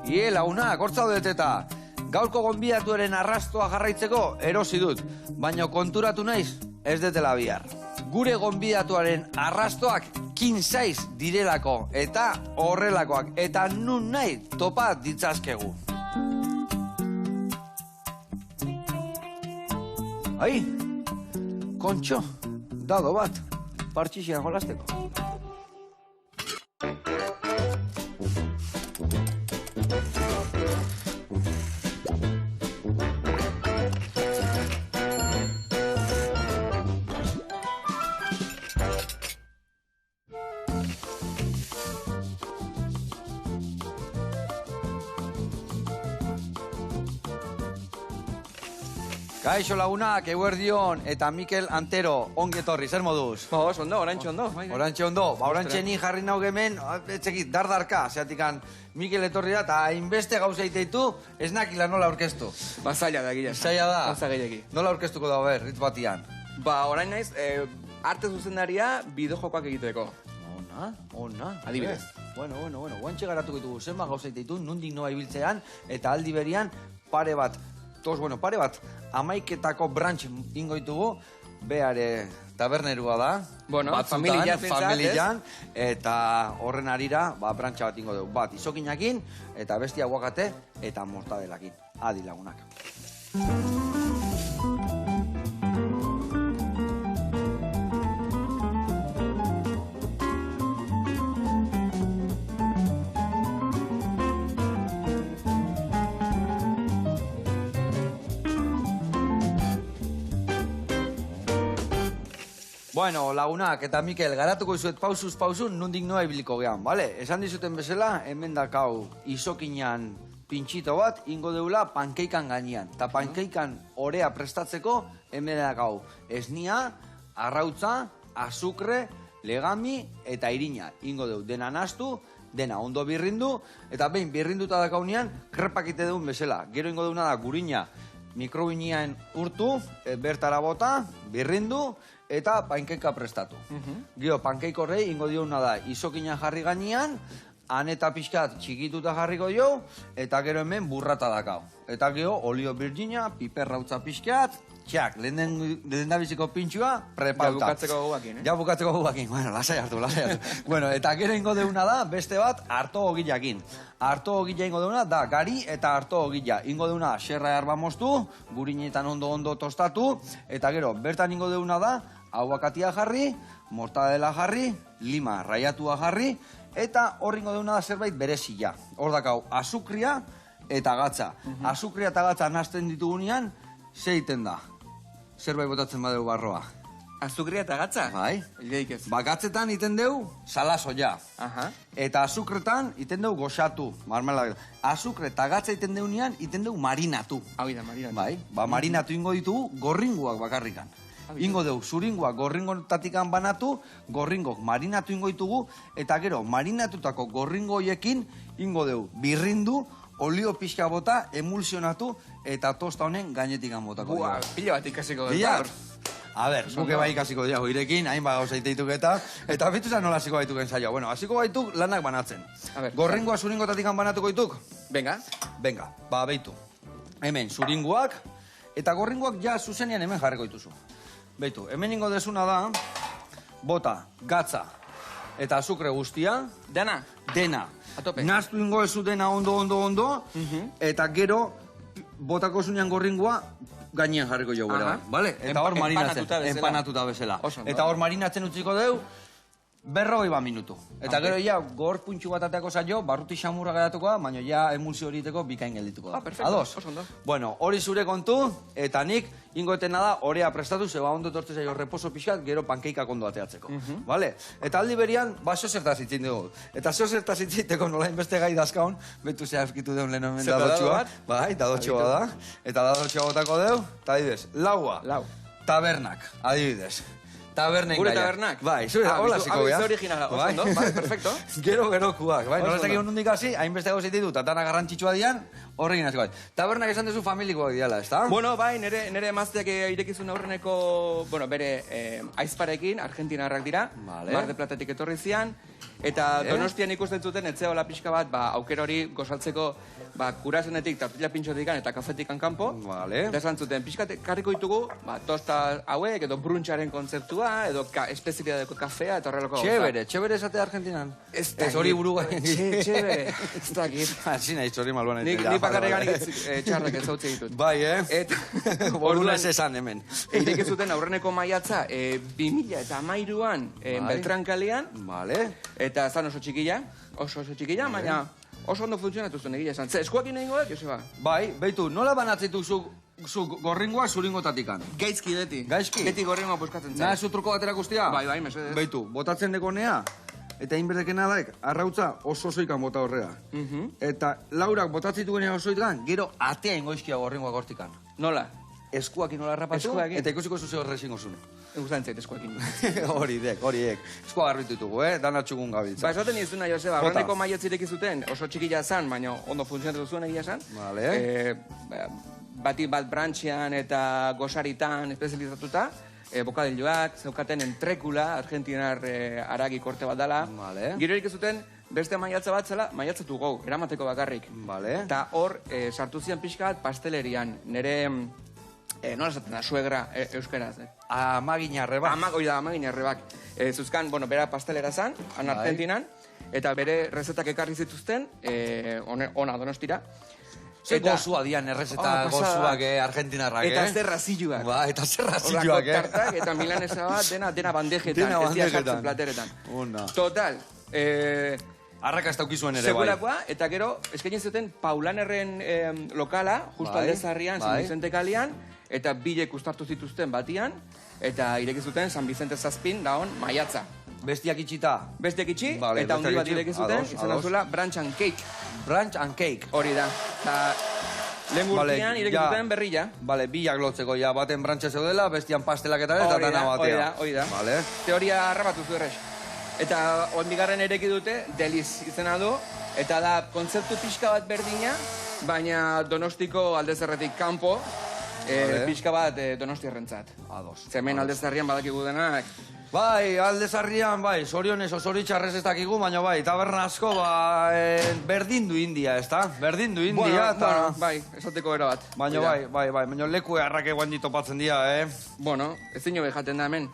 Lagunak, hortzaudet eta gaurko gonbidatuaren arrastoa jarraitzeko erosi dut, baina konturatu naiz ez detela bihar. Gure gonbidatuaren arrastoak kinsaiz direlako eta horrelakoak eta nun nahi topa ditzazkegu. Ai, kontxo, dado bat, partxixian jolasteko. Kaixo lagunak, Eguerdion eta Mikel Antero, ongetorri, zer moduz? Oso ondo, orantxe ondo. Orantxe ondo, orantxe ni jarri nau gemen, etxekit, dardarka, zeatikan Mikel etorri da, eta hainbeste gauza iteitu, ez nakila nola aurkeztu. Ba, zaila da, gila. Zaila da. Gauza gehiagi. Nola aurkeztuko da, ritz batian? Ba, orain naiz, arte zuzendaria bideojokoak egiteko. Ona. Adibidez. Bueno, guantxe garatuko ditugu, zenba gauza iteitu, nundik noa ibiltzean, eta aldi berian pare bat, pare bat, amaiketako brantx ingoitugu, beare tabernerua da. Bueno, familian, eta horren arira, brantxa bat ingo dugu. Bat izokinakin, eta besti aguakate, eta mortadelakin. Adi lagunak. Bueno, lagunak eta Mikel, garatuko izuet pausuz pausun nundik noa ibiliko gehan, bale? Esan dizuten bezala, hemen dakau izokinan pintxito bat, ingo deula pankeikan gainean. Eta pankeikan orea prestatzeko, hemen dakau esnia, arrautza, azukre, legami eta irina. Ingo deu, dena nastu, dena ondo birrindu, eta behin birrinduta dakaunean, krepakite deun bezala. Gero ingo deuna da gurina mikrobinian urtu, bertara bota, birrindu, eta pankeika prestatu. Gero, pankeik horrei ingo diona da izokina jarri gainean, han eta pixkat txikituta jarriko jo, eta gero hemen burrata dakau. Eta gero, olio virgina, piperrautza pixkat, txak, lehen da biziko pintxua, prepauta. Ja bukatzeko guakin, Ja bukatzeko guakin, bueno, lasai hartu. Bueno, eta gero ingo deuna da, beste bat, harto ogilakin. Harto ogila ingo deuna da, gari eta harto ogila. Ingo deuna, xerra erba moztu, gurinetan ondo tostatu, eta gero, bertan ingo deuna da, aguakatia jarri, mortadela jarri, lima raiatua jarri, eta hor ingo deuna da zerbait berezia. Hor dakau, azukria eta gatza. Azukria eta gatza nazten ditugunean, zeiten da. Zerbait botatzen badeu barroa. Azukria eta gatza? Bai. Ideik ez. Gatzetan iten deu salasoia. Eta azukretan iten deu goxatu, marmelada. Azukre eta gatza iten deunean, iten deu marinatu. Hau da, marinatu. Bai, marinatu ingo ditugu gorringuak bakarrikan. Ingo deu, zuringoak gorringotatikan banatu, gorringok marinatu ingo ditugu, eta gero, marinatutako gorringoiekin ingo deu, birrindu, olio pixka bota, emulsionatu, eta tosta honen gainetikan botako. Bua, pila bat ikasiko dut. Pila? A ber, buke bai ikasiko diago irekin, hainba gauza iteituk eta bituzan nola hasiko baituken zaila. Bueno, hasiko baituk lanak banatzen. Gorringoa zuringotatikan banatuko dituk? Venga. Venga, beitu. Hemen, zuringoak, eta gorringoak ja zuzenean hemen jarriko dituzu. Beitu, hemen ingo desuna da, bota, gatza, eta azukre guztia. Dena? Dena. Atope. Naztu ingo ezu dena ondo, eta gero, botako zunean gorringoa, gainean jarriko jo gara. Vale? Eta hor marinatzen. Empanatuta bezala. Eta hor marinatzen utziko deu, 40 minutu. Eta gero ja, gor puntxu bat ateako zailo, barruti xamurra geratuko da, baina ja emulsio horiteko bikain geldituko da. Perfecto. Ados? Bueno, hori zure kontu, eta nik ingoetena da, orea prestatu, zeba ondo tortze zailo reposo pixkat, gero pankeikak ondo ateatzeko. Vale? Eta aldi berian, zo zertaz itzin dugu. Eta zo zertaz itziteko nola inbeste gai dazkaun, betu zea efkitu deun lehen omen dadotxua. Bai, dadotxua da. Eta dadotxua botako deu, eta adibidez, laua. Tabernak, adibidez. Tabernen gaia. Gure tabernak? Bai, zure, hola ziko beha. Hau originala, oso ondo, bai, perfecto. Gerokuak, bai, nola zekio nundik hasi, hainbeste gauza ditu, tatana garrantzitsua dian, horrekin hasiko bat. Tabernak esan duzu familikoak diala, ez da? Bueno, bai, nire emazteak irekizun aurreneko, bueno, bere aizparekin, argentinarrak dira, Mar de Platatik etorri zian, Eta Donostian ikusten zuten, etzeola pixka bat, aukera hori gozaltzeko, kurazenetik, tortilla pintxotik eta kafetik kanpo. Vale. Eta esan zuten, pixka karriko ditugu, tosta hauek, edo bruncharen kontzeptua, edo espezialitateko kafea, eta horrelako gauza. Txebere esate Argentinan. Ez hori burua. Txebere, ez dakit. Hasi nahi, hori malbana. Ni bakarreganik txarrak ez hautze ditut. Bai, Orduan ez esan hemen. Eirek zuten aurreneko maiatza 2013an Beltran kalean. Vale. Eta zan oso txikila, baina oso ondo funtzionatu zuen egia esan. Ze, eskuakin egingo da, Joseba? Bai, beitu, nola banatzitu zu gorringoa zuringotatikan? Gaizki beti. Gaizki? Beti gorringoa buskatzen zen. Nahi zu truko baterak ustia? Bai, mesedez. Beitu, botatzen dekonea, eta inberdekena daik, arrautza osoikan bota horrea. Eta laurak botatzitu genea osoikan, gero atea ingoizkia gorringoa gortikan. Nola? Eskuakin nola harrapatu, eta ikusiko zuze horre zingo zuen. Egusten zait eskuakin. Horiek. Eskua garbitu ditugu, dana txugun gabiltza. Esaten izuna, Joseba, horreneko maiatzirek izuten, oso txikila zan, baina ondo funtzionatu zuen egia zan. Vale. Bati bat brantxean eta gosaritan espezializatuta, bokadilloak, zeukaten entrekula, argentinar aragi korte bat dela. Vale. Gero erik zuten, beste maiatza bat zela, maiatzatu gau, eramateko bakarrik. Vale. Eta hor, sartu zian pixka bat pastelerian, nire... nola esaten da, suegra euskeraz. Amaginarrebak. Amaginarrebak. Zuzkan, bera pastelera zan, Argentinan, eta bere rezetak ekarri zituzten, ona Donostira. Ze gozua dian, errezeta gozuak argentinarrak, Eta zerrazilluak. Eta zerrazilluak, tartak, eta milanesa bat, dena bandejetan, ez dia sartzen plateretan. Total, arrakasta ukizuen ere, bai. Sekulakoa, eta gero, eskaini zuten Paulanerren lokala, justo aldezarrian, San Vicente kalian, eta bilek ustartu zituzten batian, eta ireki zuten San Vicente zazpin, daon, maiatza. Bestiak itxita? Bestiak itxi, eta hundi bat ireki zuten, izan azula Branch and Cake. Branch and Cake. Hori da. Eta lehen gurtian ireki zuten berrilla. Bale, bilak lotzeko, ja, baten brantxe zeudela, bestian pastelak eta ez, dana batea. Hori da. Vale. Teoria harrapatu zu errex. Eta onbigarren ereki dute, Deliz izena du, eta da kontzeptu pixka bat berdina, baina Donostiko aldezarretik kanpo, pixka bat Donostiarrentzat. Ados. Zemen aldezarrian badakigu denak. Bai, aldezarrian, bai, zorionez osoritxarrez ez dakigu, baina bai, taberna asko, berdin du India, ez da? Berdin du India, eta... Bueno, bai, esateko era bat. Baina bai, baina leku errake guan ditopatzen dira, Bueno, ez dino behaten da hemen.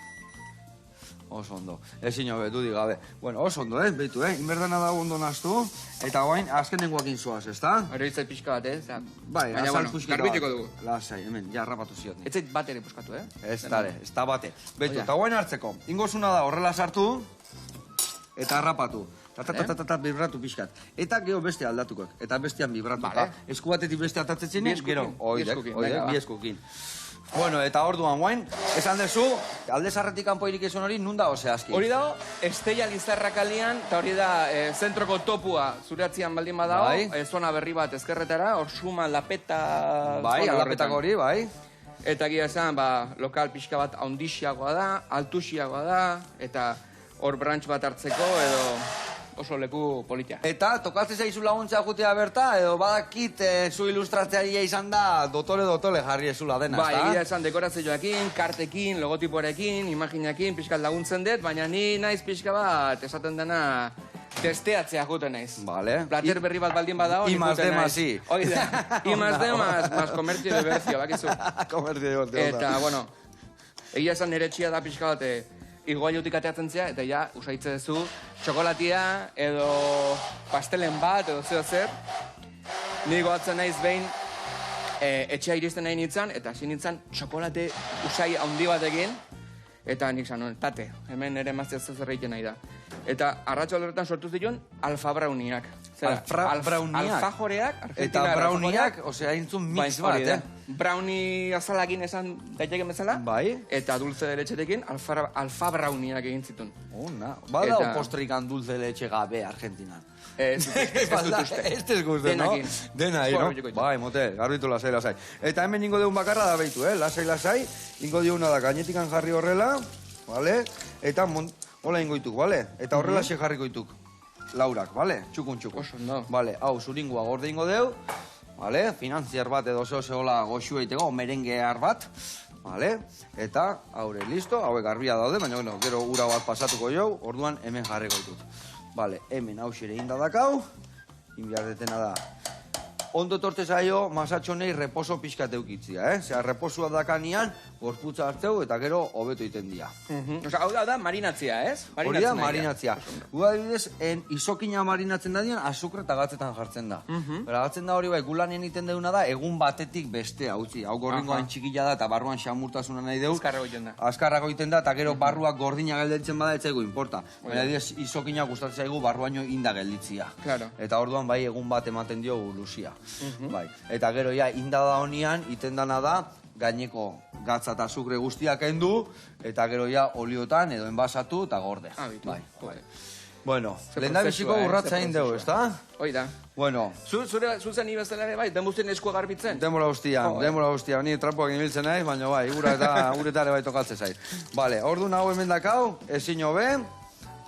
Oso ondo, ezin hobe, dudik gabe. Bueno, oso ondo, beitu, inberdana da ondo naztu, eta guain, azken dengoak inzuaz, ez da? Hori izait pixka bat, Bai, baina, bueno, garbitiko dugu. Lasai, hemen, ja, rapatu ziot. Ez zait bat ere puskatu, Ez da bate. Beitu, eta guain hartzeko, ingozuna da horrela sartu, eta harrapatu. Vibratu pixkat. Eta gero beste aldatukoak, eta bestean vibratuka. Esku batetik beste atatzen gero, bi eskukin. Bueno, eta orduan guain, esan dezu, aldezarretik kanpo irik esun hori, nun da zehazki? Hori dago, Estella Lizarra kalian, eta hori da zentroko topua zureatzian baldin badao, zona berri bat ezkerretara, hor suma lapeta... Bai, lapetako hori, bai. Eta gira esan, lokal pixka bat haundixiagoa da, altuxiagoa da, eta hor brantx bat hartzeko, edo oso leku politia. Eta tokatzen zaizu laguntza jutea berta, edo badakit zu ilustratzearia izan da dotore jarri ezula dena, bai, egia esan dekorazioakin, kartekin, logotiporekin, imaginakin, pixkat laguntzen dut, baina ni naiz pixka bat esaten dena testeatzea juten naiz. Vale. Plater berri bat baldin badao, I más D más I. Hoi da, I más D más komertzio de berzio, bakizu. Komertzio de berzio. Eta, bueno, egia esan nire txia da pixka bat iguailutik ateatzen zea, eta ja, usaitze duzu, txokolatia, edo pastelen bat, edo zeo zer. Ni goatzen naiz behin, etxea iristen nahi nintzen, eta hasi nintzen txokolate usai handi batekin, eta nik zan, tate, hemen ere mazia zer egiten nahi da. Eta arratxo alderetan sortu zion, alfa brauniak. Brauniak? Alfajoreak, argentina. Eta brauniak, osea, intzun mix bat, Brownie azalakin esan daiteken bezala. Bai. Eta dulce de lechetekin alfa brauniak egin zituen. Ona. Bada o postrikan dulce de leche gabe Argentinan. Ez dut uste. Ez dut uste, no? Dena, no? Bai, motel, garbitu lasai. Eta hemen ingo deun bakarra da behitu, lasai. Ingo diuna da gainetikan jarri horrela, vale? Eta hola ingoituk, vale? Eta horrela xe jarriko ituk. Laurak, vale? Txukun. Oso, no. Vale, hau, zuringua gorde ingo deu. Vale, finantziar bat edo zehola goxua iteko, merengear bat. Vale, eta haure listo, hauek garbia daude, baina bueno, gero ura bat pasatuko jau, orduan hemen jarriko ditut. Bale, hemen hausere inda dakau, inbiardetena da. Ondo torte zaio, masatxonei reposo pixkat eukitzia, Zera, reposua dakanian, gorputza hartzeu eta gero hobeto iten dia. Hau da marinatzia, ez? Hori da, marinatzia. Gu adibidez, izokina marinatzen da dian, azukre eta gatzetan jartzen da. Gatzen da hori bai, gulanien iten deuna da, egun batetik bestea, utzi. Hau gorringoan txikila da eta barruan xamurtasuna nahi deu. Azkarrago iten da. Azkarrago iten da, eta gero barruak gordina gelditzen bada, ez zaigu importa. Baina adibidez, izokina gustatzen zaigu barruaino inda gelditzia. Eta orduan bai, egun bat ematen dio luzia. Bai. Eta gero ja, inda da honian, iten dana da, gaineko gatza eta azukre guztiak endu, eta gero ja oliotan edo enbasatu eta gorde. Bai. Bueno, lehen da biziko urratza egin dugu, ez da? Hoi da. Bueno. Zuzen ibezela ere bai, denbuzten eskua garbitzen? Denbora guztian, ni trapoak inibiltzen naiz, baina bai, uretare bai tokatzen zait. Bale, orduan hau hemen dakau, ezin hobe,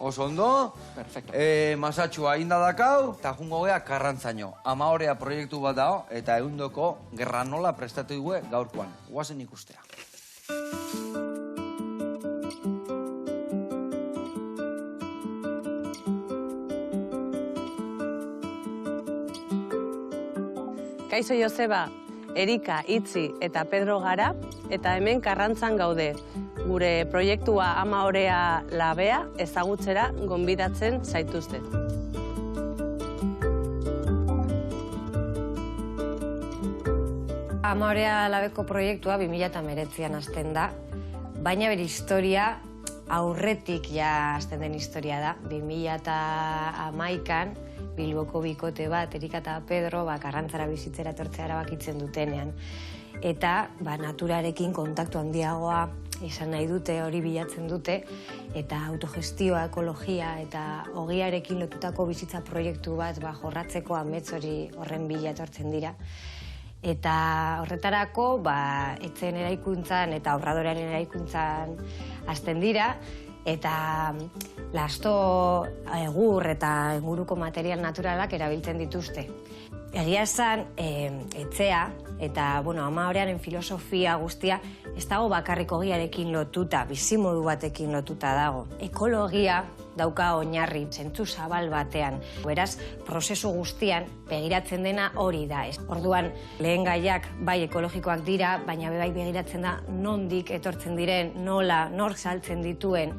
oso ondo. Perfecto. Masatxua inda dakau, eta jungo gea karrantzaino. Amaorea proiektu bat dao, eta eundoko granola prestatu dugu gaurkoan. Guazen ikustea. Kaixo Joseba, Erika, Itzi eta Pedro gara, eta hemen Karrantzan gaude. Gure proiektua Amaorea labea ezagutzera gonbidatzen zaituzte. Amaorea labeko proiektua 2019an hasten da, baina bere historia aurretik ja hasten den historia da. 2011an Bilboko bikote bat, Erika eta Pedro, Karrantzara bizitzera etortzea erabakitzen dutenean. Eta naturarekin kontaktu handiagoa izan nahi dute, hori bilatzen dute, eta autogestioa, ekologia eta ogiarekin lotutako bizitza proiektu bat jorratzeko amets hori horren bila etortzen dira. Eta horretarako, etzen eraikuntzan eta aurradorearen eraikuntzan hasten dira, eta lasto, egur eta inguruko material naturalak erabiltzen dituzte. Egia esan, etzea eta Amaorearen filosofia guztia ez dago bakarrik ogiarekin lotuta, bizimodu batekin lotuta dago. Ekologia dauka oinarri, zentzu zabal batean. Beraz, prozesu guztian begiratzen dena hori da. Orduan, lehen gaiak bai ekologikoak dira, baina bai begiratzen da nondik etortzen diren, nola, nor saltzen dituen,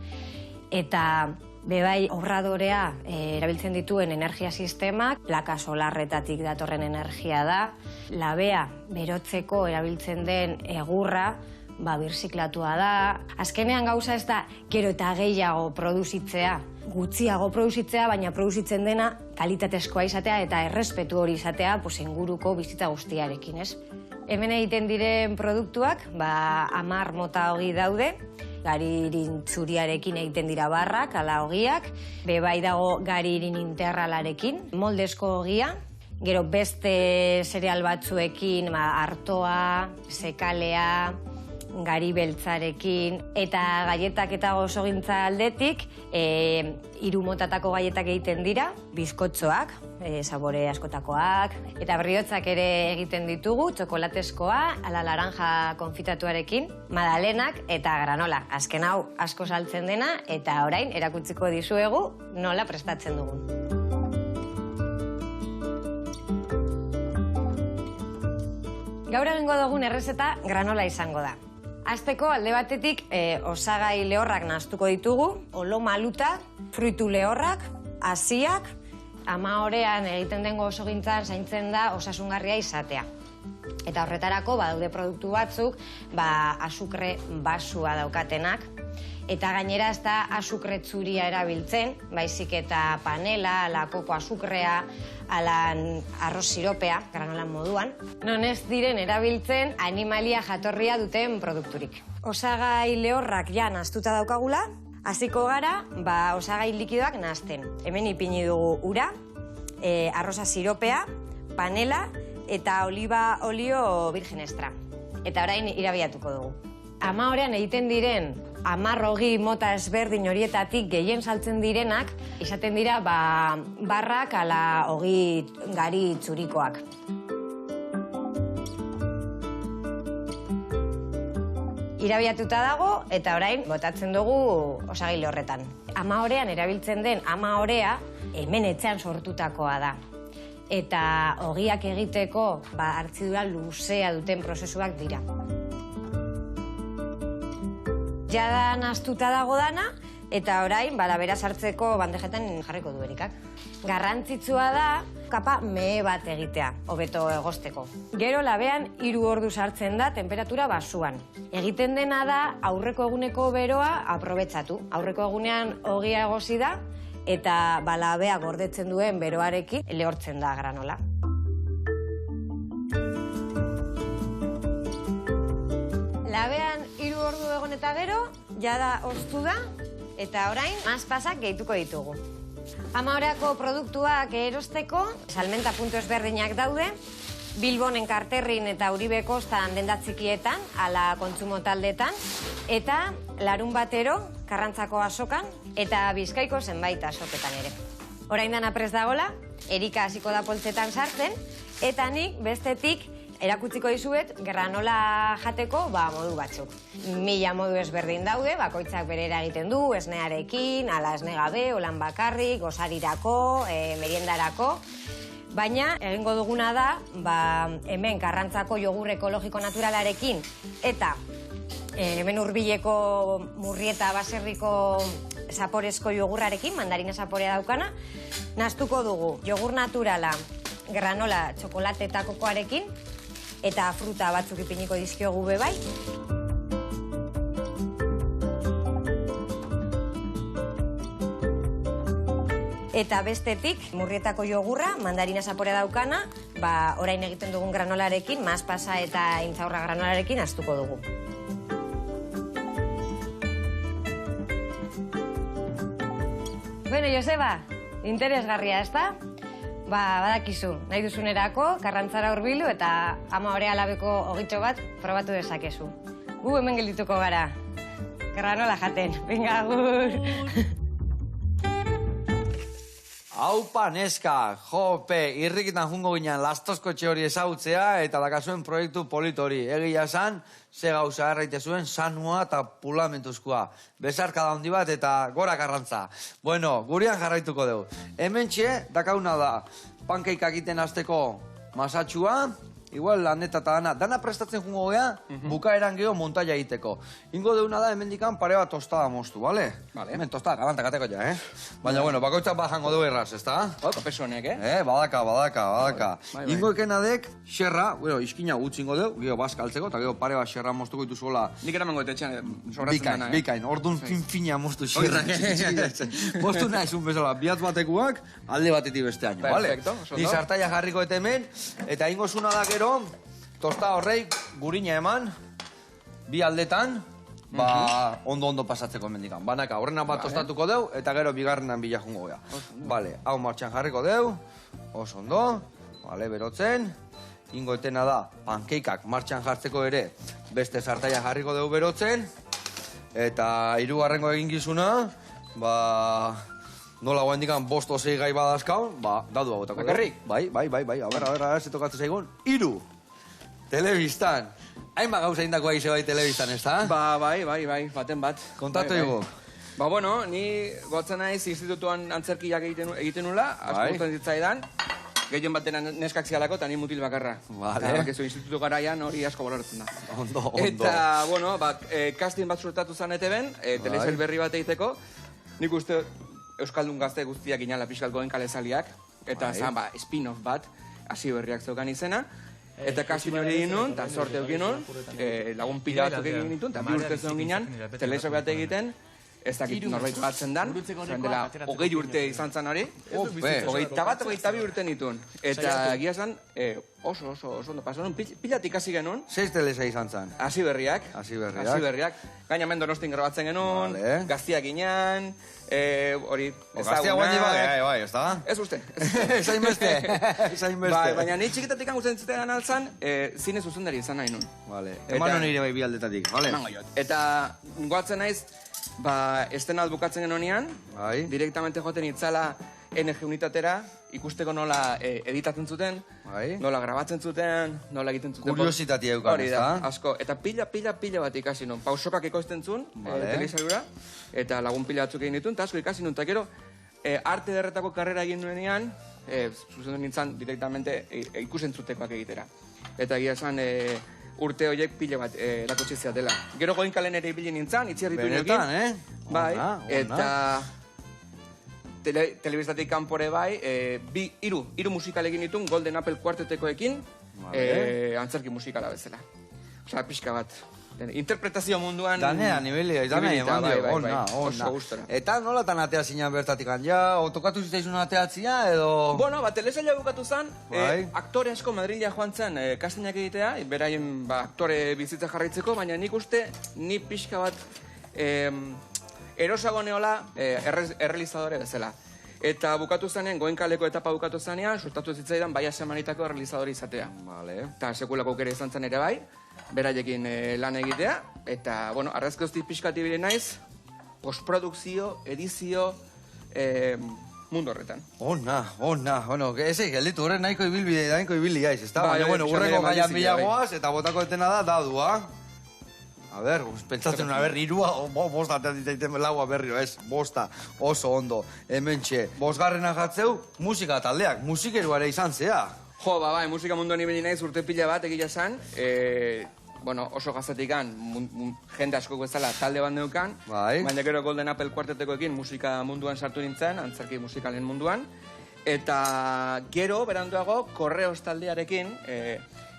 eta bebai obradorea erabiltzen dituen energia sistemak, plaka solarretatik datorren energia da, labea berotzeko erabiltzen den egurra, birziklatua da. Azkenean gauza ez da, gero eta gehiago produzitzea, gutxiago produzitzea, baina produzitzen dena kalitatezkoa izatea eta errespetu hori izatea inguruko bizitza guztiarekin, ez? Hemen egiten diren produktuak, 10 mota ogi daude, garirin zuriarekin egiten dira barrak, ala ogiak, bebai dago garirin integralarekin, moldezko ogia, gero beste zereal batzuekin, artoa, sekalea, gari beltzarekin, eta gaietak eta gozogintza aldetik, 3 motatako gaietak egiten dira, bizkotxoak, sabore askotakoak, eta berriotzak ere egiten ditugu, txokolatezkoa, ala laranja konfitatuarekin, madalenak eta granola. Azken hau asko saltzen dena, eta orain erakutsiko dizuegu nola prestatzen dugun. Gaur egingo dugun errezeta granola izango da. Hasteko alde batetik osagai lehorrak nahastuko ditugu, olo maluta, fruitu lehorrak, hasiak, Amaorean egiten den gozogintzan zaintzen da osasungarria izatea. Eta horretarako badaude produktu batzuk, azukre basua daukatenak, eta gainera ez da azukre txuria erabiltzen, baizik eta panela, koko azukrea, arroz siropea, granolan moduan, non ez diren erabiltzen animalia jatorria duten produkturik. Osagai lehorrak ja nahaztuta daukagula, hasiko gara, osagai likidoak nahazten. Hemen ipini dugu ura, arroza siropea, panela eta oliba olio virgen extra. Eta orain irabiatuko dugu. Amaorean egiten diren 10 ogi mota ezberdin horietatik gehien saltzen direnak, izaten dira barrak ala ogi gari txurikoak. Irabiatuta dago eta orain botatzen dugu osagile horretan. Amaorean erabiltzen den amaorea hemen etxean sortutakoa da. Eta ogiak egiteko hartzidura luzea duten prozesuak dira. Jada nahastuta dago dana, eta orain labera sartzeko bandejetan jarriko du Erikak. Garrantzitsua da kapa mehe bat egitea, hobeto egosteko. Gero labean 3 ordu sartzen da temperatura basuan. Egiten dena da aurreko eguneko beroa aprobetxatu. Aurreko egunean ogia egosi da, eta labea gordetzen duen beroarekin lehortzen da granola. Labean 3 ordu egon eta gero, jada oztu da, eta orain maspasak gehituko ditugu. Amaoreako produktuak erosteko, salmenta puntu ezberdinak daude, Bilbon Enkarterrin eta Uribe Kostan denda txikietan, ala kontsumo taldetan, eta larun batero, Karrantzako azokan, eta Bizkaiko zenbait azoketan ere. Orain dana prest dagola, Erika hasiko da poltsetan sartzen, eta nik bestetik erakutsiko dizuet granola jateko modu batzuk. 1000 modu ezberdin daude, bakoitzak berera egiten du, esnearekin, ala esne gabe, olan bakarrik, gosarirako, meriendarako. Baina egingo duguna da, hemen Karrantzako jogur ekologiko naturalarekin eta hemen Hurbileko Murrieta baserriko zaporezko jogurrarekin, mandarina zaporea daukana, nahastuko dugu jogur naturala, granola, txokolate eta kokoarekin, eta fruta batzuk ipiniko dizkiogu bai. Eta bestetik, Murrietako jogurra, mandarina zaporea daukana, orain egiten dugun granolarekin, maspasa eta intzaurra granolarekin nahastuko dugu. Bueno, Joseba, interesgarria, ezta? Badakizu, nahi duzunerako, Karrantzara hurbildu eta Amaorea Labeko ogitxo bat probatu dezakezu. Gu hemen geldituko gara. Granola jaten. Venga, agur! Aupa, neska, jope, irrikitan jungo ginen lastozko etxe hori ezagutzea eta dakazuen proiektu polit hori. Egia esan, ze gauza erraite zuen, sanua eta pulamentuzkoa. Bezarka da handi bat eta gora Karrantza. Bueno, gurean jarraituko dugu. Hemen txe, dakauna da, pankeikak egiten azteko masatxua, igual laneta eta dana prestatzen jungo gea, bukaeran geho montaia egiteko. Ingo deuna da, hemen dikan pare bat tostada moztu, bale? Hemen tostada, galantak ateko ja, Baina, bueno, bakoitzak bajango dugu erraz, ezta? Kapesonek, Badaka. Ingo ekenadek, xerra, iskina gutxingo dugu, geho bazkaltzeko, eta geho pare bat xerra moztuko dituzuela. Nik eramango etxean, sobratzen dena, Bikain, orduan fin-fina moztu xerra. Moztu nahi zun bezala, bihatz batekuak, alde batetik beste aino, bale? Ni sartaia jarriko eta hemen, eta ingo zuna da gero, tosta horreik gurina eman, bi aldetan, ondo pasatzeko mendikan. Banaka, horrena bat tostatuko deu, eta gero bigarrenan bila jungo gea. Bale, hau martxan jarriko deu, oso ondo, bale, berotzen, ingo etena da, pankeikak martxan jartzeko ere, beste sartaia jarriko deu berotzen, eta 3. eginkizuna, nola guain dikan 5 o 6 gai badazkaun, dadu agotako. Bakarrik? Bai, a ver, ze tokatzen zaigun. 3. Telebistan. Hainba gauza indako aize bai telebistan, ez da? Bai, baten bat. Kontatu dugu. Bueno, ni gotzen naiz institutuan antzerkiak egiten nula, asko gustatzen zitzaidan. Gehien batena neskak zialako eta ni mutil bakarra. Vale. Eta institutu garaian hori asko baloratzen da. Ondo. Eta, bueno, casting bat suertatu zan eteben, telesail berri bat egiteko. Nik uste Euskaldun gazte guztiak inala pixkat goen kalezaliak. Eta zan, spin-off bat, hasi berriak zeukan izena. Eta casting hori egin nun, eta sorte egin nun, lagun pila batzuk egin nituen, eta 2 urte zuen ginen, telesail bat egiten, ez dakit norbait batzen dan, zuen dela 20 urte izan zan hori, 22 urte nituen. Eta egia zan, oso ondo pasan, pilatik hasi genuen. 6 telesa izan zan. Hasi berriak. Gaina hemen Donostin grabatzen genuen, gaztiak ginen, hori ezaguna. Gaztiak guain bai, ez da? Ez uste. Ezain beste. Baina ni txikitatik gusten zitean altzan, zine zuzendari izan nahi nun. Eman nire bai bi aldetatik, bale? Eta goatzen naiz, estenat bukatzen genonian, direktamente joaten itzala NG unitatera, ikusteko nola editatzen zuten, nola grabatzen zuten, nola egiten zuten. Kuriositatea eukan, ez da? Asko. Eta pila bat ikasi nun. Pausokak ekoizten zuen, telesailura, eta lagun pila batzuk egin dituen, eta asko ikasi nun. Eta gero, arte derretako karrera egin nuenean, zuzendu nintzen direktamente ikusentzutekoak egitera. Eta egia esan urte horiek pile bat erakutsi ziatela. Gero Goinkalen ere ibili nintzen, itziarritu inoekin. Benetan, Bai, Ona. eta telebistatik kanpore bai, hiru musikal egin ditun Golden Apple kuartetekoekin, antzerki musikala bezala. Osea, pixka bat. Interpretazio munduan... Danea, nibeli, eman dio, ona. Oso gustora. Eta nolatan atea zinan bertatik ja, otokatu zitzaizun ateatzia, edo... Bueno, telesaila bukatu zen, Bai. aktore asko Madrila joan zen kastinak egitea, beraien aktore bizitza jarraitzeko, baina nik uste, ni pixka bat erosago neola errealizadore bezala. Eta bukatu zenean, Goenkaleko etapa bukatu zenean, suertatu zitzaidan baia semanitako errealizadore izatea. Vale. Eta sekulako aukera izan zen ere bai, beraiekin lan egitea, eta, bueno, arrazkoztik pixkati bile naiz, postprodukzio, edizio, mundu horretan. Ona, bueno, eze, gelditu horren nahiko ibili gaiz, ezta? Bai, Baina, bueno, pixka urrengo bai, gaian bai. bilagoaz, eta botako etena da, dadua. A ber, pentsatzen una berri irua, bosta ateatzen laua berriro, ez, bosta, oso ondo, hementxe. Bosgarrena jatzeu, musika taldeak, musikeruare izan zea. Jo, bai, musika munduan ibili naiz urte pila bat egia esan, bueno, oso gaztetikan, jende asko bezala talde bat neukan, Bai. baina gero Golden Apple kuartetekoekin musika munduan sartu nintzen, antzerki musikalen munduan, eta gero, beranduago, Korreos taldearekin,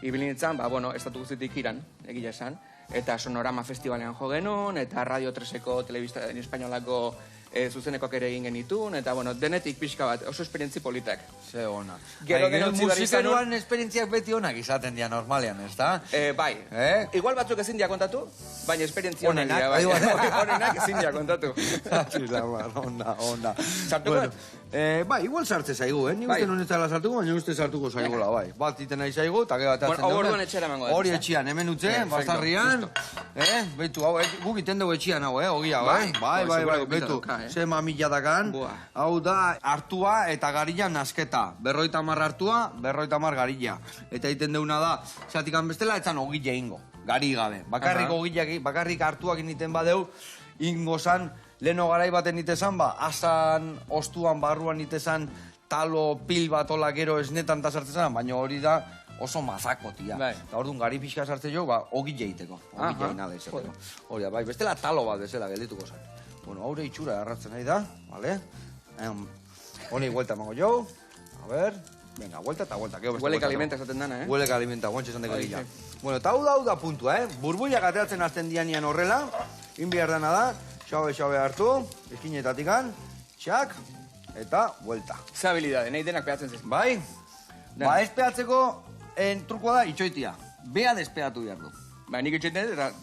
ibili nintzen, bueno, estatu guztitik iran, egia esan, eta Sonorama Festivalean jo genuen, eta Radio 3eko telebista espainolako zuzenekoak ere egin genitun, eta, bueno, denetik pixka bat, oso esperientzi politak. Ze ona. Gero utzi behar izan musikeruan esperientziak beti onak izaten dira normalean, ez da? Bai. Igual batzuk ezin dia kontatu, baina esperientzia Onenak, dira, bai. bai. Onenak ezin dia kontatu. Ona. Sartuko dut? Bai, igual sartze zaigu, Ni Bai. uste non ez dela sartuko, baina uste sartuko zaigula, bai. Bat iten nahi zaigu, eta gero atatzen Bueno, hau orduan etxera emango dut, Hori ezta? etxian, hemen utze, Perfecto, bastarrian. Beitu, hau, guk iten dugu etxian hau, ogia, bai? Bai, Bai, segurako beitu. pita dauka, Ze mamila dakan. Buah. Hau da, hartua eta garila nasketa. 50 hartua, 50 garila. Eta egiten deuna da, zatikan bestela, etzan ogila ingo. Gari gabe. Bakarrik ogilak, bakarrik hartuak egiten badeu, ingo zan, leno garai baten itezan, asan, ostuan, barruan itezan, talo, pil bat ola gero esnetan ta sartzen, baina hori da oso mazako, tia. Bai. Eta orduan gari pixka sartzen jo, ogila egiteko. Ogila inada izateko. Hori da, bai, bestela talo bat bezala geldituko zen. Bueno, haure itxura erratzen nahi da, vale? Honi vuelta emango jo, a ver, venga, vuelta eta vuelta. Huele que alimenta esaten dana, Huele que alimenta, guantxe esan deko Bai, gila. bai. Bueno, eta hau da puntua, Burbuiak ateratzen azten dianian horrela, inbiar dana da, xabe hartu, eskinetatikan, txak, eta vuelta. Ze habilidade, nahi denak pehatzen zizun. Bai? Dena. Ez pehatzeko, trukoa da, itxoitia. Bea despeatu behar du. Ba, nik itxoiten eta denak...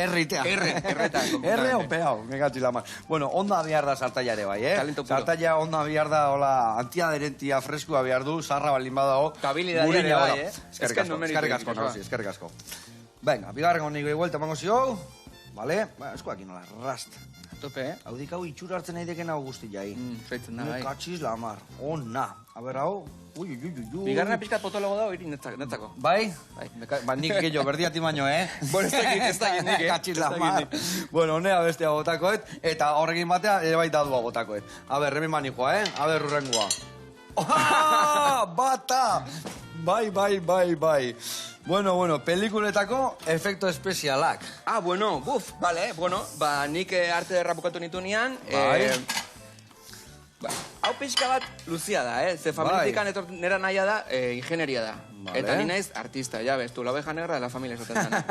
Erritea. Erreta. Erre o peao, megatzi lama. Bueno, onda behar da sartaia ere bai, Talento puro. Sartaia onda behar da, hola, antiadherentia freskua behar du, sarra balin badago. Ta habilidadia ere Gurina bai, bada. Eskerrik asko, nagusi, eskerrik asko. Venga, bigarren nigoi vuelta emango zio, vale? Ba, eskuak inola, rast. Tope, Haudik hau itxura hartzen nahi deken hau guzti jai. Zaitzen da, bai. Katxiz lamar, ona. A ber, hau, ui. Bigarrena pixkat potologo da, hori netzako. Bai? Ba, nik gehiago, berdiati baino, Bueno, ez da nik, Katxiz lamar. Bueno, honea bestea botakoet, eta horrekin batea ere baita dua botakoet. A ber, hemen manikoa, A ber, urrengoa. Bata! Bai. Bueno, pelikuletako efekto espezialak. Bueno, vale, bueno, ba, nik arte derra bukatu nitu nian, Bai. hau pixka bat luzia da, Ze familitikan nera nahia da, ingenieria da. Vale. Eta ni naiz artista, ya ves, tu la oveja negra de la familia esaten dana.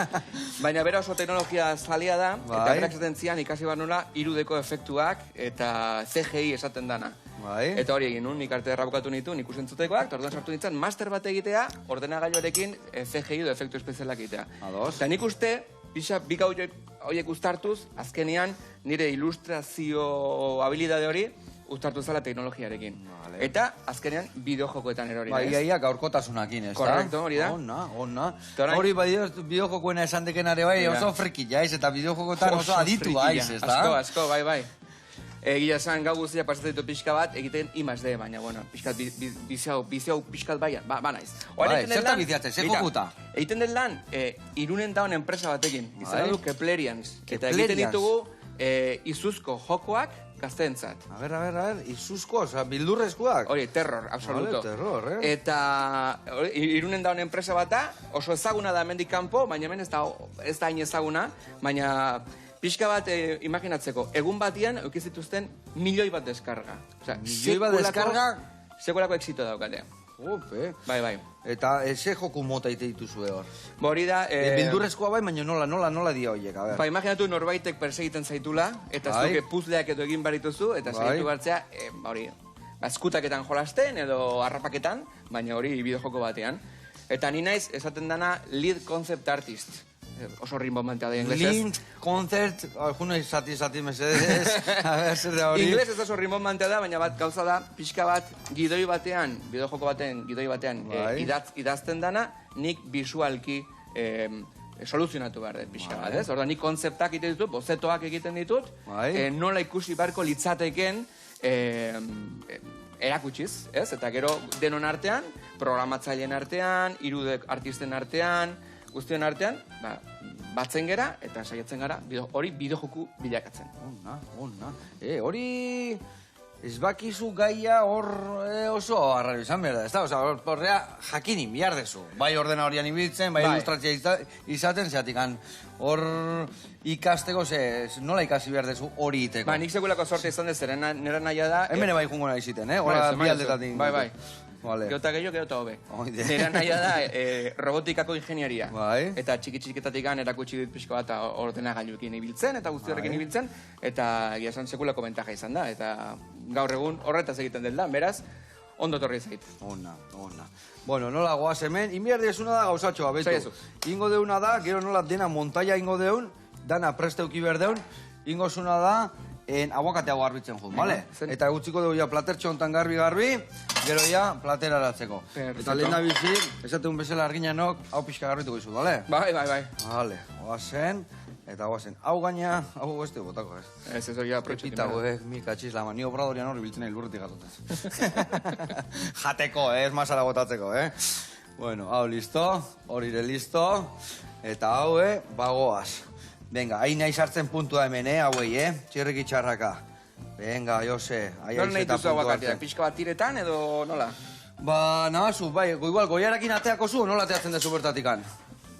Baina bera oso teknologia zalia da, eta Bai. berak esaten zian ikasi behar nola irudeko efektuak eta CGI esaten dana. Bai. Eta hori egin nun, nik arte derra bukatu nitu, nik usentzutekoak, eta orduan sartu nintzen, master bat egitea, ordenagailuarekin CGI edo efektu espezialak egitea. Ados. Eta nik uste, bi gau horiek uztartuz, azkenean nire ilustrazio habilidade hori uztartu zala teknologiarekin. Vale. Eta azkenean bideojokoetan ere hori. Bai, naiz. ia gaurkotasunakin, ez da? Korrekto, hori da. Ona. Eta orain- Hori bideojokoena esan dekenare bai, Mira. oso friki jaiz, eta bideojokoetan oso aditu frikila. haiz, ez da? Asko, bai. Egia esan gau guztia pasatzen ditu pixka bat, egiten I+D, baina, bueno, pixkat biziau pixkat bai, ba naiz. Bai, Orain egiten den zertan lan- biziatzen, ze Begira, jokuta? Egiten den lan, Irunen daun enpresa batekin, izan Bai. du Keplerians. Eta Keplerians. egiten ditugu izuzko jokoak, gazteentzat. A ber, izuzko, oza, bildurrezkoak. Hori, terror, absoluto. Vale, terror, Eta Irunen daun enpresa bat da, oso ezaguna da hemendik kanpo, baina hemen ez da hain ezaguna, baina pixka bat imaginatzeko, egun batian eukizituzten milioi bat deskarga. Osea, Milioi bat deskarga? Sekulako exito daukate. Ope. Bai. Eta eze joku mota ite dituzue hor. Hori da... Bildurrezkoa bai, baina nola dia horiek, a ber. Ba, imaginatu norbaitek persegiten zaitula, eta Bai. zuke puzleak edo egin barituzu, eta Bai. saiatu hartzea, hori, eskutaketan jolasten edo harrapaketan, baina hori bideojoko batean. Eta ni naiz, esaten dana, lead concept artist. Oso rimbomantea da inglesez. Link, concert, juno izati mesedez, a ber, zer da hori. Inglesez oso rimbomantea da, baina bat gauza da, pixka bat, gidoi batean, bideojoko baten gidoi batean Bai. idazten dana, nik visualki soluzionatu behar dut pixka bat, ez? Orda, nik konzeptak egiten ditut, bozetoak egiten ditut, Bai. nola ikusi barko litzateken erakutsiz, ez? Eta gero denon artean, programatzaileen artean, irudek artisten artean, guztion artean, batzen gera eta saiatzen gara hori bideojoku bilakatzen. Ona. Hori ez bakizu gaia hor oso arraro izan behar da, ez da? Osa, horrea jakinin bihar dezu. Bai ordena horian ibiltzen, bai ilustratzea izaten, zeatik hor ikasteko, nola ikasi behar dezu hori iteko. Nik sekulako sorte izan dezeren, nera naia da... Hemen bai jungo nahi ziten, Hora bi aldetatik. Bai. Vale. Geota gehiago, geota hobe. Oide. Nera naia da robotikako ingeniaria. Bai. Eta txiki-txiketatik erakutsi dit pixko bat ordenagailuekin ibiltzen, eta guzti horrekin ibiltzen, eta egia esan sekulako bentaja izan da, eta gaur egun horretaz egiten del da, beraz, ondo torri zait. Ona. Bueno, nola goaz hemen, inbiar diezuna da gauzatxoa, betu. Zaiezu. Ingo deuna da, gero nola dena montaia ingo deun, dana presteuki berdeun, ingo zuna da, aguakatea garbitzen jun, bale? Eta utziko dugu ja platertxo hontan garbi, gero ja platera eratzeko. Eta lehen da bizi, esategun bezala arginanok, hau pixka garbituko izu, bale? Bai. Bale, oazen, eta oazen. Hau gaina, hau beste botako, ez? Ez hori aprotxetik. Epitago, mi katxisla, ni obradorian hori biltzen nahi lurretik gatotez. Jateko, ez masara botatzeko, Bueno, hau listo, hori ere listo, eta hau, bagoaz. Venga, hain nahi sartzen puntua hemen, hauei, txirriki txarraka. Venga, Jose, Nor nahi duzu aguakateak, pixka bat tiretan edo nola? Ba, nahazu, bai, igual, goiarekin ateako zu, nola ateatzen dezu bertatikan?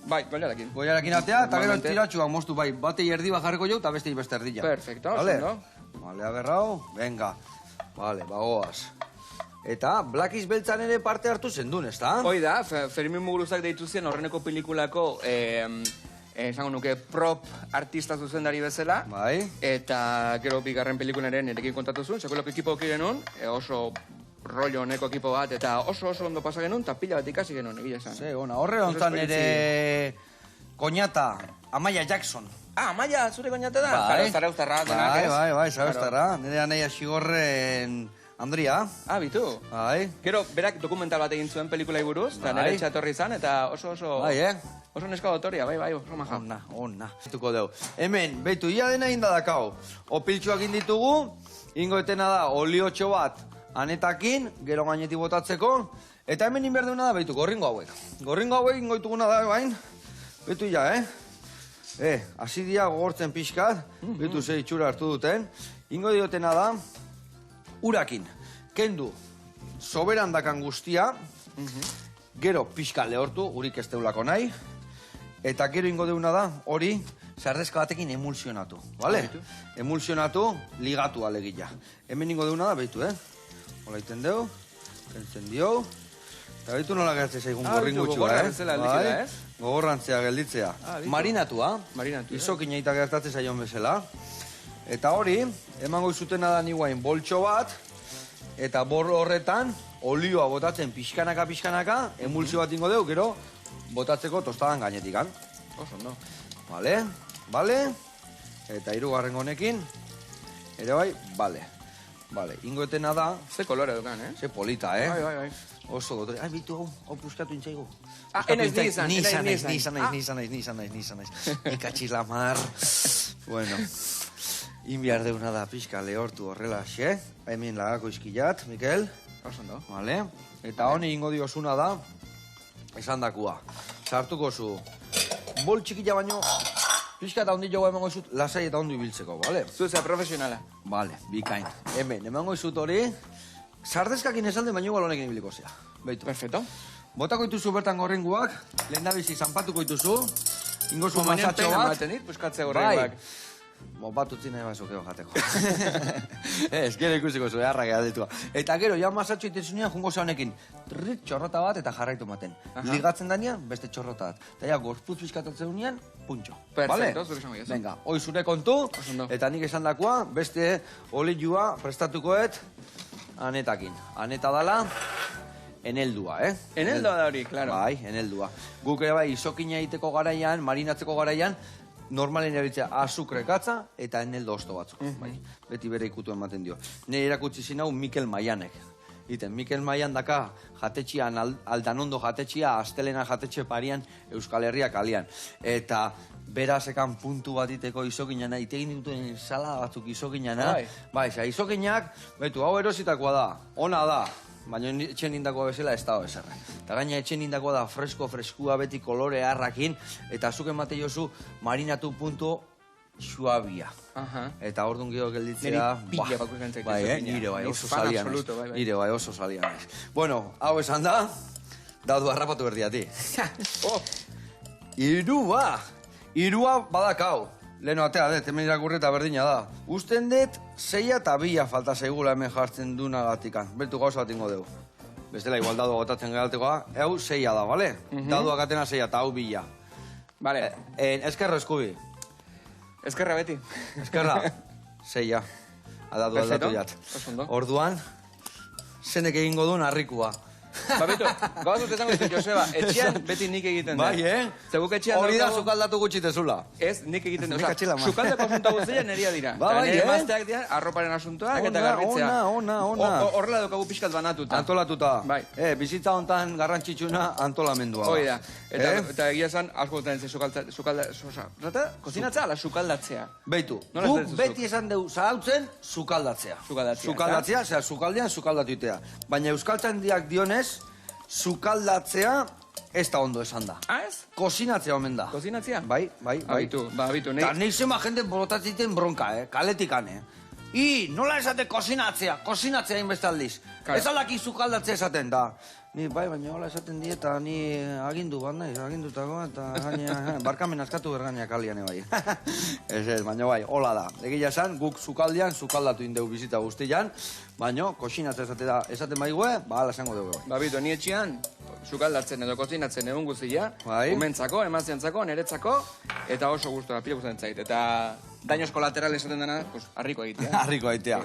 Bai, goiarekin. Goiarekin atea, eta gero Normalmente. tiratxuak moztu, bai, batei erdi bajarriko jau, eta beste beste erdila. Perfecto, Vale? oso, Vale, aberrau, venga. Vale, bagoaz. Eta Blackies beltzan ere parte hartu zendun, ez da? Hoi da, Fermin Muguruzak deitu zien horreneko pelikulako, esango nuke, prop artista zuzendari bezala. Bai. Eta gero bigarren pelikularen erekin kontatu zuen, sekulako ekipo genuen, oso rollo honeko ekipo bat, eta oso ondo pasa genuen, eta pila bat ikasi genuen, egia esan. Ze, ona, horre hontan ere koñata, Amaia Jackson. Ah, Amaia, zure koñate da? Claro, zarauztarra, denak, ez? Bai, zarauztarra. Nire anaia Xigorren Andria. Ah, bitu. Bai. Gero, berak dokumental bat egin zuen pelikulai buruz, eta Bai. nire txatorri izan, eta oso... Bai, Oso neska dotoria, bai, oso maja. Ona. Zituko deu. Hemen, behitu, ia dena indadakau. Opiltxoak inditugu, ingoetena da, oliotxo bat anetakin, gero gainetik botatzeko, eta hemen inberdeuna da, behitu, gorringo hauek. Gorringo hauek ingoituguna da, bain. Behitu ja, hasi dia gogortzen pixkat, behitu ze itxura hartu duten. Ingo diotena da, urakin, kendu, soberan dakan guztia, gero pixka lehortu, urik ez deulako nahi, eta gero ingo deuna da, hori, zardezka batekin emulsionatu, bale? Emulsionatu, ligatu alegia. Hemen ingo deuna da, behitu, Hola iten deu, kentzen dio, eta behitu nola gertzen zaigun gorringutxua, gogorrantzela likida, ez? Gogorrantzea gelditzea. Marinatua, izokin eita gertatzen zaion bezala. Eta hori, emango izutena da niguain boltxo bat, eta bor horretan, olioa botatzen pixkanaka, emulsio bat ingo deu, gero, botatzeko tostadan gainetikan. Oso, no. Bale, eta hirugarren honekin, ere bai, bale. Ingoetena da, Ze kolore dukan, ze polita, Bai. Oso dotore. Ai, bitu hau puskatu intzaigu. Ni naiz. Ikatxila mar. Bueno, inbiar deuna da pixka lehortu horrela, hemen lagako izkilat, Mikel. Oso, no. Vale. Eta honi ingo diosuna da, esan dakua. Sartuko zu, bol txikila baino, Pixka eta ondi joa emango izut, lasai eta ondo ibiltzeko, bale? Zuzea profesionala. Bale, bikain. Hemen, emango izut hori, sardezkakin esalde baino igual honekin ibiliko zea. Beitu. Perfecto. Botako dituzu bertan gorrenguak, lehen dabizi zanpatuko dituzu, ingozu Manean masatxo pena bat. ematen dit, buskatze gorrengoak. Bat utzi nahi bazokeo jateko. Ez, gero ikusiko zu, beharra gehalditua. Eta gero, ja masatxo itezunean, jungo honekin, trit, txorrota bat eta jarraitu maten. Ligatzen danean, beste txorrota bat. Eta ja, gorpuz bizkatatzen unean, puntxo. Perfecto, zure esango jazu. Venga, hoi zure kontu, ondo. eta nik esan dakoa, beste olioa prestatukoet, anetakin. Aneta dala, eneldua, Eneldua da hori, claro. Bai, eneldua. Guk ere bai, izokina egiteko garaian, marinatzeko garaian, normalen erabiltzea azukre gatza eta eneldo osto batzuk. Bai, beti bere ikutu ematen dio. Nire erakutsi zin hau Mikel Maianek. Iten, Mikel Maian daka jatetxian, Aldanondo jatetxia, Astelena jatetxe parian, Euskal Herriak alian. Eta berasekan puntu bat iteko izokinana, itegin dituen sala batzuk izokinana. Bai, izokinak, betu, hau erositakoa da, ona da. Baina etxen indakoa bezala ez dago eserra. Eta gaina etxen indakoa da freskua beti kolore harrakin, eta zuk emate jozu marinatu puntu suabia. Eta orduan geho gelditzea... Neri pila bako ikantzak. Nire bai, oso salian ez. Nire bai, oso salian ez. Bueno, hau esan da, daudu harrapatu berdiati. Irua badakau. Leno atea dut, hemen irakurreta berdina da. Usten dut, 6 eta 2 falta zaigula hemen jartzen duna gatikan. Bertu gauza bat ingo dugu. Bestela, igual dadu gotatzen geraltekoa. Hau 6 da, bale? Dadu akatena 6 eta hau 2. Vale. Eskerra eskubi. Eskerra beti. Eskerra. 6. Adatu aldatu jat. Orduan, zenek egingo duen harrikua. Ba, beto, gauzut esango izan, Joseba, etxean beti nik egiten da. Bai, Zeguk etxean hori da zukaldatu gutxitezula. Ez, nik egiten da. Zukaldeko asuntoa guztia neria dira. Bai, nire emazteak dira, arroparen asuntoak eta garbitzea. Ona. Horrela dokagu pixkat banatuta. Antolatuta. Bai. Bizitza hontan garrantzitsuna antolamendua. Hoi da. Eta egia esan, asko gutzen kozinatzea, ala sukaldatzea. Beitu, guk beti esan dugu zahautzen sukaldatzea. Sukaldatzea, zera sukaldean sukaldatuitea. Baina euskaltzaindiak dionez, sukaldatzea ez da ondo esan da. Ez? Kozinatzea omen da. Kozinatzea? Bai. Abitu. Eta nahi zema jende borotatziten bronka, kaletikan, nola esate kozinatzea inbeste aldiz. Ez aldaki sukaldatzea esaten da. Ni bai, baina hola esaten dieta, ni agindu bat nahi, agindutako, eta barkamen askatu berganeak aliane bai. Ez, baina bai, hola da. Egia esan, guk sukaldean, sukaldatu indeu bizita guztian, baina kozinatzea esaten baigue, ala esango dugu bai. Babito, ni etxean, sukaldatzen edo kozinatzen egun guztia, umentzako, emaziantzako, niretzako, eta oso gustora, pila gustatzen zait. Eta daños kolateral esaten dena, harriko egitea. Harriko egitea.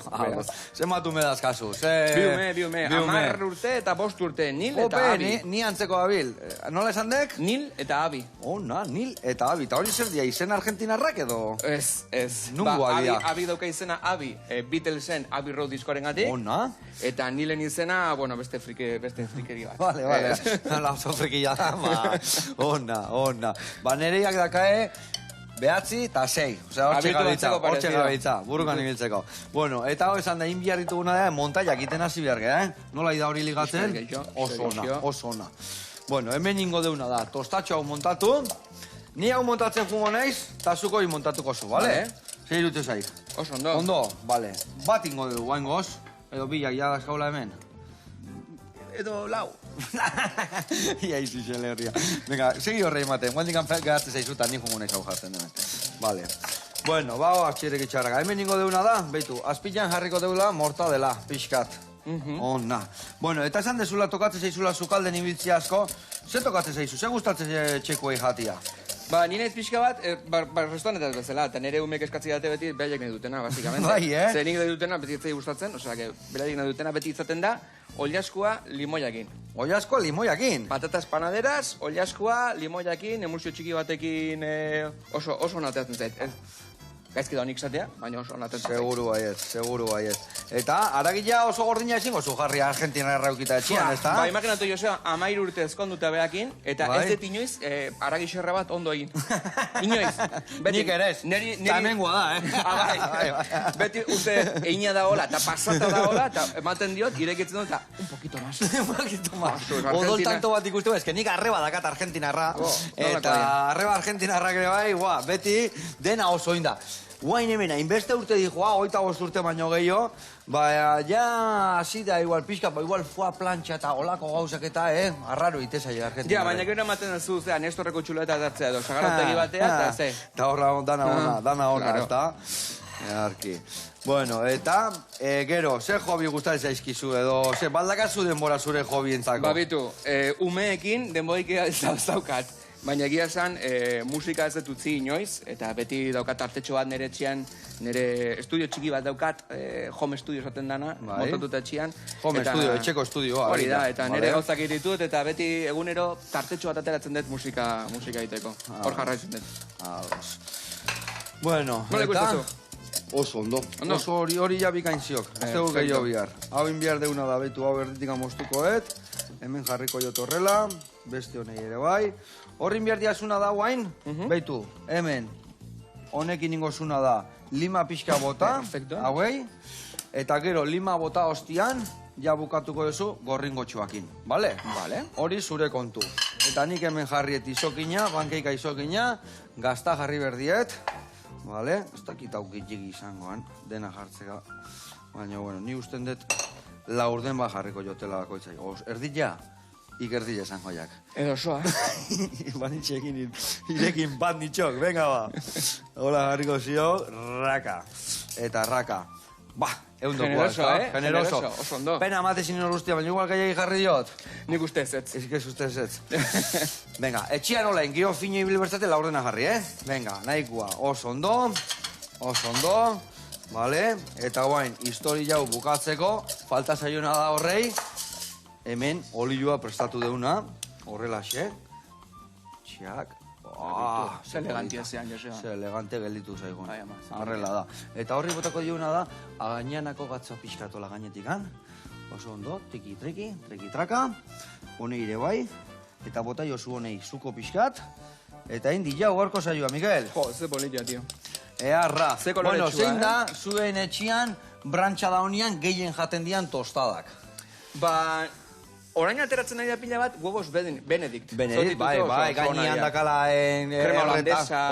Zenbatu medaz kasu. Biume. 10 urte eta 5 urte, nil eta abi. Ni antzeko abil. Nola esan dek? Nil eta abi. Ona, nil eta abi. Eta hori zer dia, izen argentinarrak edo? Ez. Nungo abia? Abi dauka izena abi, Beatlesen Abbey Road diskoaren gatik. Ona. Eta nilen izena, bueno, beste frikeri bat. Vale. Nola oso frikilla da, ona. Ba, nereiak dakae, 9 eta 6. Osea, hortxe gabitza, burukan ibiltzeko. Bueno, eta hau esan da, inbiarrituguna da, montaiak iten hasi behar, Nola da hori ligatzen? Oso ona. Bueno, hemen ingo deuna da, tostatxo hau montatu, ni hau montatzen jungo naiz, eta zuko hori montatuko zu, bale? Zer irute zaik? Oso ondo. Ondo, bale. Bat ingo dugu, guaingoz, edo bilak ja dazkaula hemen. Edo lau. Ia izu xele herria. Venga, segi horre ematen. Guandikan gehazte zaizuta ni jungo naiz hau jartzen demen. Vale. Bueno, baoak txirek itxarraka. Hemen ingo deuna da, beitu, azpilan jarriko deula mortadela, pixkat. Ona. Bueno, eta esan dezula tokatzen zaizula sukalden ibiltzia asko, ze tokatzen zaizu, ze gustatzen txekuei jatia? Ba, nire ez pixka bat, restaurantetaz bezala, eta nire umek eskatzi date beti behaiek nahi dutena, basikamente. Bai, Zer nik nahi dutena, beti etzai gustatzen, osea, behaiek nahi dutena beti izaten da, ollaskua limoiakin. Ollaskua limoiakin? Patatas panaderas, ollaskua limoiakin, emulsio txiki batekin oso nateatzen zait. gaizki da honik zatea, baina oso onaten. Seguru baiet. Eta, aragila oso gordina ezin gozu jarri Argentina erraukita etxian, ez da? Ba, imaginatu Josea, 13 urte ezkonduta behakin, eta ez dut inoiz aragixerra bat ondo egin. Inoiz. Nik ere ez. Tamengua da, Beti uste egina da hola, eta pasata da hola, eta ematen diot, irekitzen dut, eta un poquito más. Un poquito más. Odol tanto bat ikustu, ez que nik arreba dakat Argentinarra, eta arreba Argentinarrak ere bai, beti dena oso inda. Guain hemen, hainbeste urte dijo, 25 urte baino gehiago, ja, hasi da, igual pixka, igual foa plantxa eta olako gauzak eta, arraro itezai Argentina. Ja, baina gero ematen duzu, Nestorreko txuleta dartzea edo, sagarategi batea, eta ze. Eta horra, dana ona, ez da? Arki. Bueno, eta, gero, ze hobi gustatzen zaizkizu edo, ze, baldakazu denbora zure hobientzako? Babitu, umeekin denboik ez daukat. Baina egia esan, musika ez dut utzi inoiz, eta beti daukat artetxo bat nire etxean, nire estudio txiki bat daukat, home studio esaten dana, montatuta etxean. Home studio, etxeko estudioa. Hori da, eta nire gauzak ditut, eta beti egunero tartetxo bat ateratzen dut musika egiteko. Hor jarraitzen dut. Bueno, eta... Oso ondo. Oso hori ja bikain ziok. Ez dugu gehiago bihar. Hau inbiar deuna da, betu hau erditik amostukoet. Hemen jarriko jot horrela, beste honei ere bai. Horrin behar diazuna da guain, beitu, hemen, honekin ingozuna da lima pixka bota, hauei, eta gero lima bota ostian, ja bukatuko duzu gorringotxoakin, bale? Hori zure kontu. Eta nik hemen jarriet izokina, bankeika izokina, gazta jarri berdiet, bale? Ez dakit aukitxik izangoan, dena jartzeka, baina, bueno, ni usten dut laurden bat jarriko jotela bakoitzai. Erdila? Ikerdila esan joiak. Edo osoa. Banitxekin irekin bat nitxok, venga ba. Hola, garriko zio, raka. Eta raka. Ba, eundokoa. Generoso, oso ondo. Pena amatezin hor guztia, baina igual gaiak jarri diot. Nik ustez ez. Ez que ustez ez. Venga, etxian olain, gio fino ibil bertzate laurdena jarri, Venga, nahikoa. Oso ondo. Vale, eta guain, histori jau bukatzeko, falta zaiona da horrei, hemen olioa prestatu deuna, horrelaxe. Txak. Ze elegantia zean, Joseba. Ze elegante gelditu zaigun. Horrela da. Eta horri botako diuna da, againanako gatza pixkatola gainetikan. Oso ondo, triki-traka. Honei ere bai. Eta bota jozu honei zuko pixkat. Eta indi jau gorko zaioa, Miguel. Jo, ze politia, tio. Earra. Ze kolore txua, zein da, zuen etxian, brantxa da honian, gehien jaten dian tostadak. Ba, orain ateratzen nahi da pila bat, huevos Benedict. Benedict, bai, gainean dakala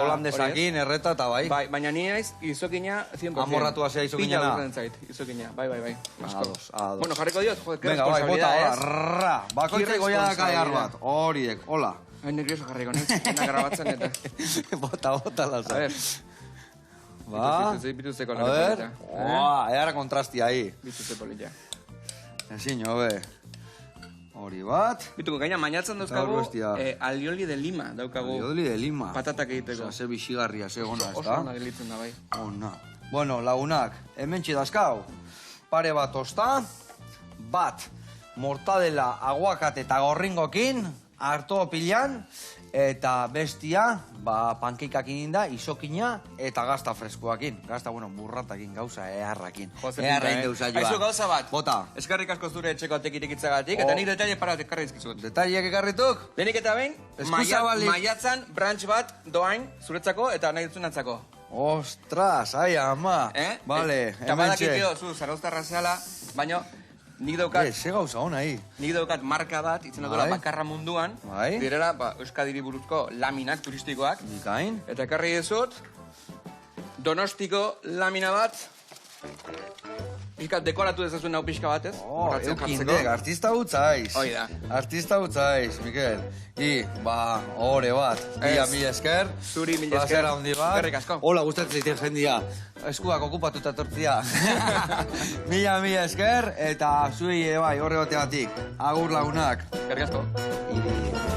holandesakin, erreta eta bai. Bai, baina ni naiz, izokina 100%. Amorratua zea izokina Pila urten zait, izokina, bai. Ados. Bueno, jarriko diot, joder, venga, bai, bota, hola, bakoitze goia daka egar bat, horiek, hola. Hain nervioso jarriko, nena grabatzen eta. Bota, laza. A ver. Ba, Bitu zeko a ver, eara kontrastia ahi. Bitu ze polita. Ezin, hobe. Hori bat. Bituko, gaina mainatzen dauzkagu, alioli de lima daukagu. Alioli de lima. Patatak egiteko. Osa, ze bixigarria, ze gona, ez da? Oso ona gelitzen da, bai. Ona. Bueno, lagunak, hemen txidazkau. Pare bat tosta, bat mortadela, aguakate eta gorringokin, harto pilan, eta bestia, pankeikakin inda, isokina eta gazta freskoakin. Gazta, burratakin, gauza eharrakin. Eharrain deusa joa. Aizu gauza bat. Bota. Eskarrik asko zure etxeko atek irekitzagatik, eta nik detaile parat ekarri izkizut. Detaileak ekarrituk? Lehenik eta behin, maiatzan branch bat doain zuretzako eta nahi dutzunantzako. Ostras, ai ama. Vale, eta badakitio, zu, zarauztarra zehala, baina nik daukat... Ze gauza hona, Nik daukat marka bat, itzen dola bakarra munduan. Bai. Direla, Euskadiri buruzko laminak turistikoak. Bikain. Eta ekarri dizut, Donostiko lamina bat. Pixka dekoratu dezazuen hau pixka batez. Eukindek, artista hutzaiz. Hoi da. Artista hutzaiz, Mikel. Hore bat. Mila esker. Zuri mila esker. Plazera hundi bat. Eskerrik asko. Hola, gustatzen zaiten jendia. Eskuak okupatuta tortzia. Mila esker, eta zuei bai, horre bateatik. Agur lagunak. Eskerrik asko.